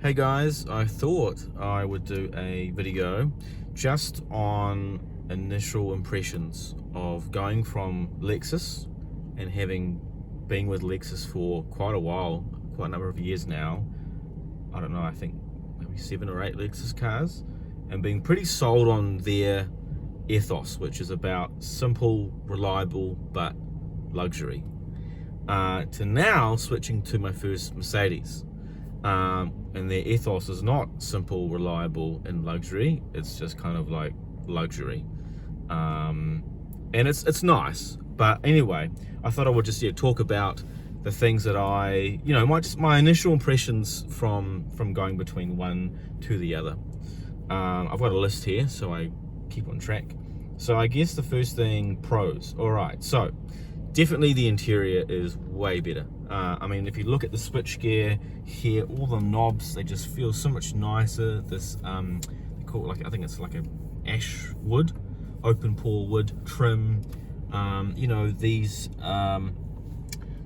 Hey guys, I thought I would do a video just on initial impressions of going from Lexus and having been with Lexus for quite a while, quite a number of years now. I don't know, I think maybe 7 or 8 Lexus cars, and being pretty sold on their ethos, which is about simple, reliable, but luxury. To now switching to my first Mercedes. And their ethos is not simple, reliable, and luxury. It's just kind of like luxury, and it's nice. But anyway, I thought I would just talk about the things that my initial impressions from going between one to the other. I've got a list here, so I keep on track. So I guess the first thing, pros. All right, so definitely the interior is way better. I mean, if you look at the switchgear here, all the knobs, they just feel so much nicer. This they call it, I think it's like a ash wood, open pore wood trim.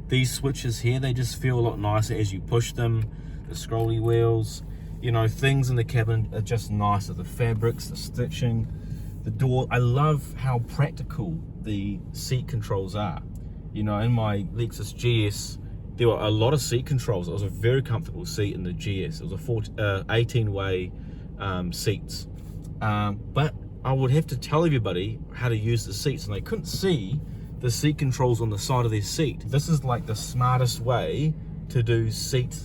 These switches here, they just feel a lot nicer as you push them. The scrolly wheels, things in the cabin are just nicer. The fabrics, the stitching, the door. I love how practical the seat controls are. In my Lexus GS, there were a lot of seat controls. It was a very comfortable seat in the GS. It was a 18-way seats. But I would have to tell everybody how to use the seats, and they couldn't see the seat controls on the side of their seat. This is like the smartest way to do seat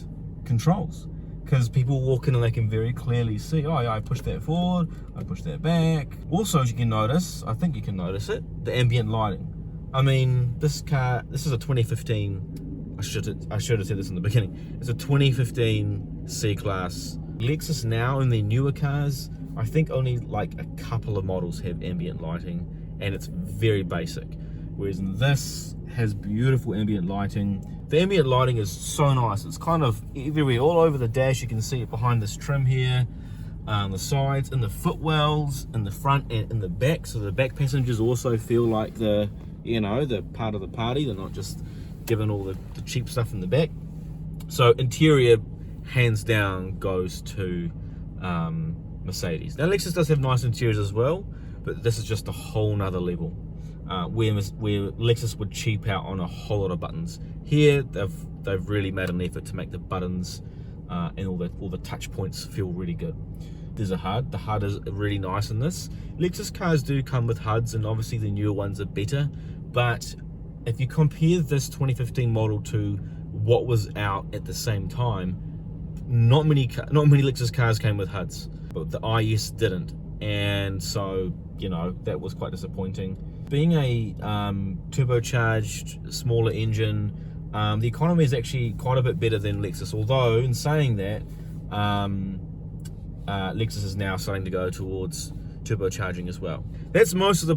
controls, because people walk in and they can very clearly see, oh yeah, I push that forward, I push that back. Also, as you can notice, I think you can notice it, the ambient lighting. I mean, this is a 2015, I should have said this in the beginning, it's a 2015 C-Class. Lexus now, in their newer cars, I think only like a couple of models have ambient lighting, and it's very basic. Whereas this has beautiful ambient lighting. The ambient lighting is so nice. It's kind of everywhere, all over the dash. You can see it behind this trim here, the sides, and the footwells, in the front and in the back. So the back passengers also feel like the part of the party. They're not just given all the cheap stuff in the back. So interior, hands down, goes to Mercedes. Now Lexus does have nice interiors as well, but this is just a whole nother level. Where Lexus would cheap out on a whole lot of buttons. Here they've really made an effort to make the buttons and all the touch points feel really good. There's a HUD. The HUD is really nice in this. Lexus cars do come with HUDs, and obviously the newer ones are better. But if you compare this 2015 model to what was out at the same time, not many Lexus cars came with HUDs, but the IS didn't, and so that was quite disappointing. Being a turbocharged, smaller engine, the economy is actually quite a bit better than Lexus. Although, in saying that, Lexus is now starting to go towards turbocharging as well. That's most of the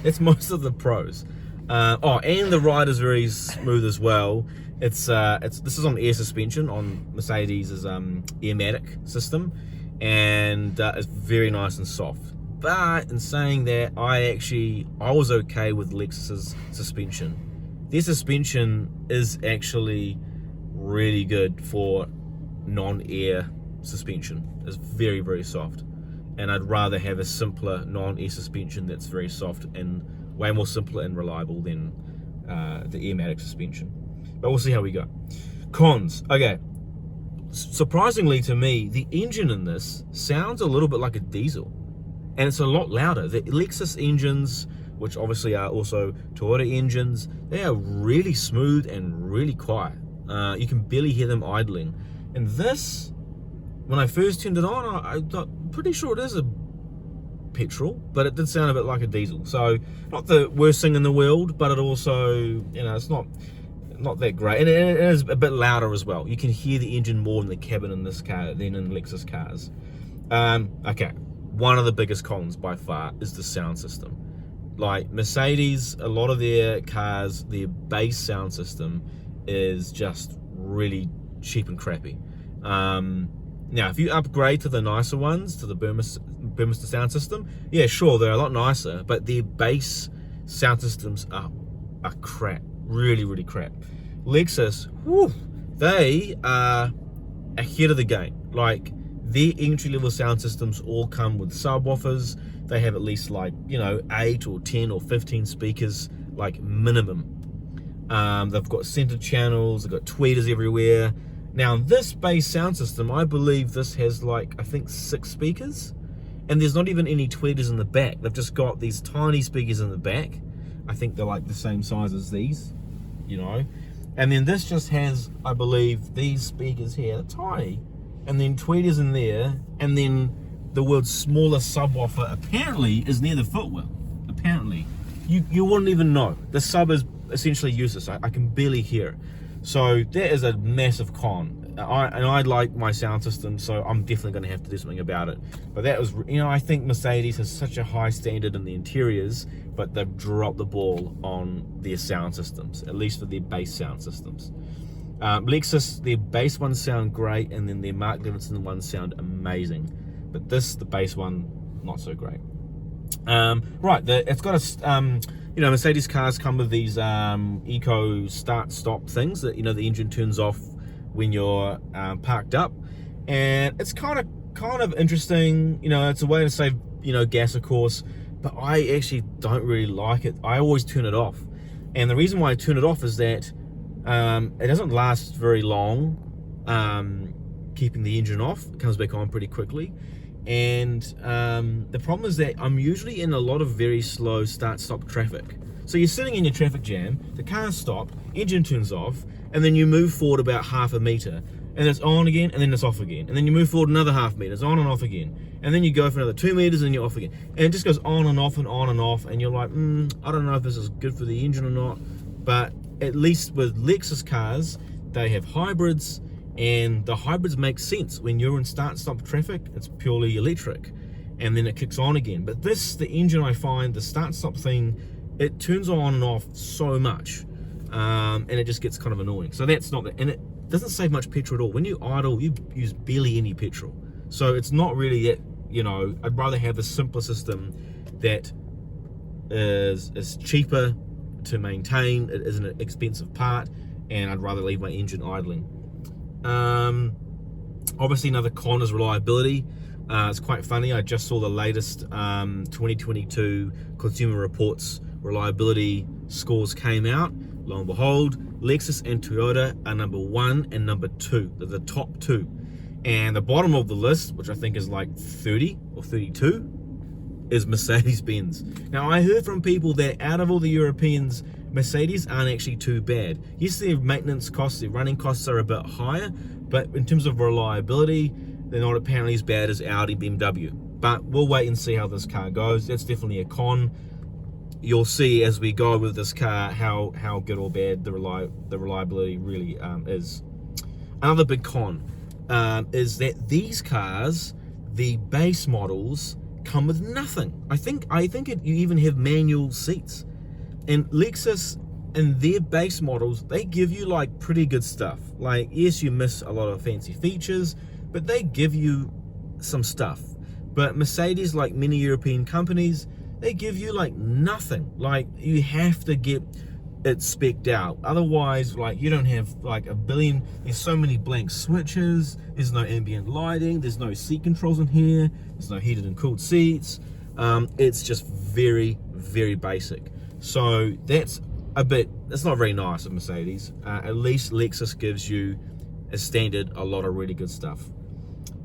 That's most of the pros. And the ride is very smooth as well. This is on air suspension on Mercedes' Airmatic system, and it's very nice and soft. But in saying that, I was okay with Lexus's suspension. Their suspension is actually really good for non-air suspension. It's very, very soft. And I'd rather have a simpler non-air suspension that's very soft and way more simpler and reliable than the Airmatic suspension. But we'll see how we go. Cons. Okay. Surprisingly to me, the engine in this sounds a little bit like a diesel. And it's a lot louder. The Lexus engines, which obviously are also Toyota engines, they are really smooth and really quiet. You can barely hear them idling. And this, when I first turned it on, I'm pretty sure it is a petrol, but it did sound a bit like a diesel. So not the worst thing in the world, but it also, it's not that great. And it is a bit louder as well. You can hear the engine more in the cabin in this car than in Lexus cars. Okay. One of the biggest cons by far is the sound system. Like Mercedes, a lot of their cars, their base sound system is just really cheap and crappy. Now, if you upgrade to the nicer ones, to the Burmester sound system, yeah, sure, they're a lot nicer, but their base sound systems are crap, really, really crap. Lexus, whew, they are ahead of the game. Like, their entry-level sound systems all come with subwoofers. They have at least, like, you know, 8 or 10 or 15 speakers, like, minimum. They've got center channels, they've got tweeters everywhere. Now, this bass sound system, I believe this has, like, I think 6 speakers, and there's not even any tweeters in the back. They've just got these tiny speakers in the back. I think they're like the same size as these, you know. And then this just has, I believe, these speakers here, they're tiny, and then tweeters in there, and then the world's smallest subwoofer apparently is near the footwell. Apparently. You wouldn't even know. The sub is essentially useless. I can barely hear it. So that is a massive con. I like my sound system, so I'm definitely going to have to do something about it. But that was, you know, I think Mercedes has such a high standard in the interiors, but they've dropped the ball on their sound systems, at least for their bass sound systems. Lexus, their bass ones sound great, and then their Mark Levinson ones sound amazing. But the bass one, not so great. Right, it's got a, you know, Mercedes cars come with these eco start-stop things that, you know, the engine turns off when you're parked up, and it's kind of interesting. You know, it's a way to save, you know, gas, of course, but I actually don't really like it. I always turn it off, and the reason why I turn it off is that it doesn't last very long. Keeping the engine off, it comes back on pretty quickly, and the problem is that I'm usually in a lot of very slow start-stop traffic. So you're sitting in your traffic jam, the car's stopped, engine turns off, and then you move forward about half a meter, and it's on again, and then it's off again, and then you move forward another half meter, it's on and off again, and then you go for another 2 meters, and you're off again, and it just goes on and off and on and off, and you're like, I don't know if this is good for the engine or not. But at least with Lexus cars, they have hybrids, and the hybrids make sense. When you're in start-stop traffic, it's purely electric, and then it kicks on again. But the engine, I find, the start-stop thing, it turns on and off so much, and it just gets kind of annoying. So that's not, and it doesn't save much petrol at all. When you idle, you use barely any petrol. So it's not really that, you know, I'd rather have a simpler system that is cheaper to maintain, it isn't an expensive part, and I'd rather leave my engine idling. Obviously another con is reliability. It's quite funny, I just saw the latest 2022 Consumer Reports reliability scores came out. Lo and behold, Lexus and Toyota are number 1 and number 2. They're the top 2. And the bottom of the list, which I think is like 30 or 32, is Mercedes-Benz. Now, I heard from people that out of all the Europeans, Mercedes aren't actually too bad. Yes, their maintenance costs, their running costs are a bit higher, but in terms of reliability, they're not apparently as bad as Audi, BMW. But we'll wait and see how this car goes. That's definitely a con. You'll see as we go with this car how good or bad the reliability really is. Another big con is that these cars, the base models, come with nothing. I think you even have manual seats. And Lexus and their base models, they give you like pretty good stuff. Like, yes, you miss a lot of fancy features, but they give you some stuff. But Mercedes, like many European companies, they give you like nothing. Like, you have to get it spec'd out. Otherwise, like, you don't have like a billion, there's so many blank switches, there's no ambient lighting, there's no seat controls in here, there's no heated and cooled seats. It's just very, very basic. So that's not very nice of Mercedes. At least Lexus gives you a standard a lot of really good stuff.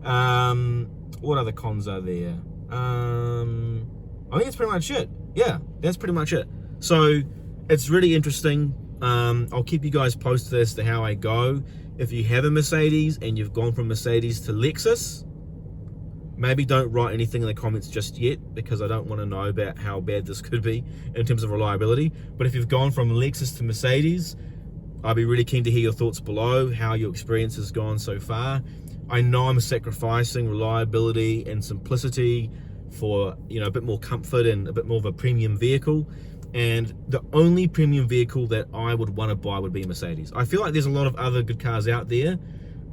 What other cons are there? I think that's pretty much it. Yeah, that's pretty much it. So it's really interesting. I'll keep you guys posted as to how I go. If you have a Mercedes and you've gone from Mercedes to Lexus, maybe don't write anything in the comments just yet, because I don't want to know about how bad this could be in terms of reliability. But if you've gone from Lexus to Mercedes, I'd be really keen to hear your thoughts below, how your experience has gone so far. I know I'm sacrificing reliability and simplicity for, you know, a bit more comfort and a bit more of a premium vehicle. And the only premium vehicle that I would want to buy would be a Mercedes. I feel like there's a lot of other good cars out there,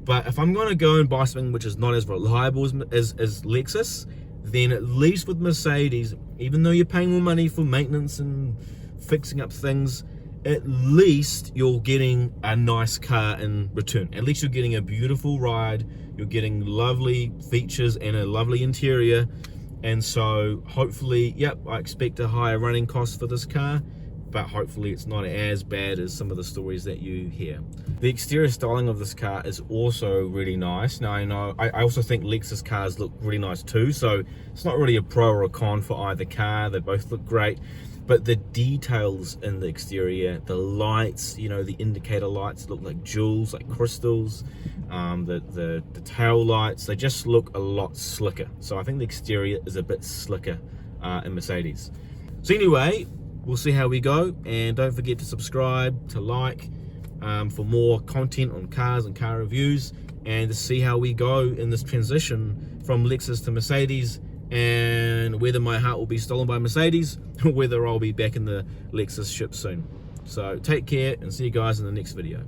but if I'm going to go and buy something which is not as reliable as Lexus, then at least with Mercedes, even though you're paying more money for maintenance and fixing up things, at least you're getting a nice car in return. At least you're getting a beautiful ride, you're getting lovely features and a lovely interior. And so hopefully, yep, I expect a higher running cost for this car, but hopefully it's not as bad as some of the stories that you hear. The exterior styling of this car is also really nice. Now I also think Lexus cars look really nice too, so it's not really a pro or a con for either car. They both look great, but the details in the exterior, the lights, you know, the indicator lights look like jewels, like crystals. The tail lights, they just look a lot slicker. So I think the exterior is a bit slicker in Mercedes. So anyway, we'll see how we go, and don't forget to subscribe, to like, for more content on cars and car reviews, and to see how we go in this transition from Lexus to Mercedes, and whether my heart will be stolen by Mercedes or whether I'll be back in the Lexus ship soon. So take care and see you guys in the next video.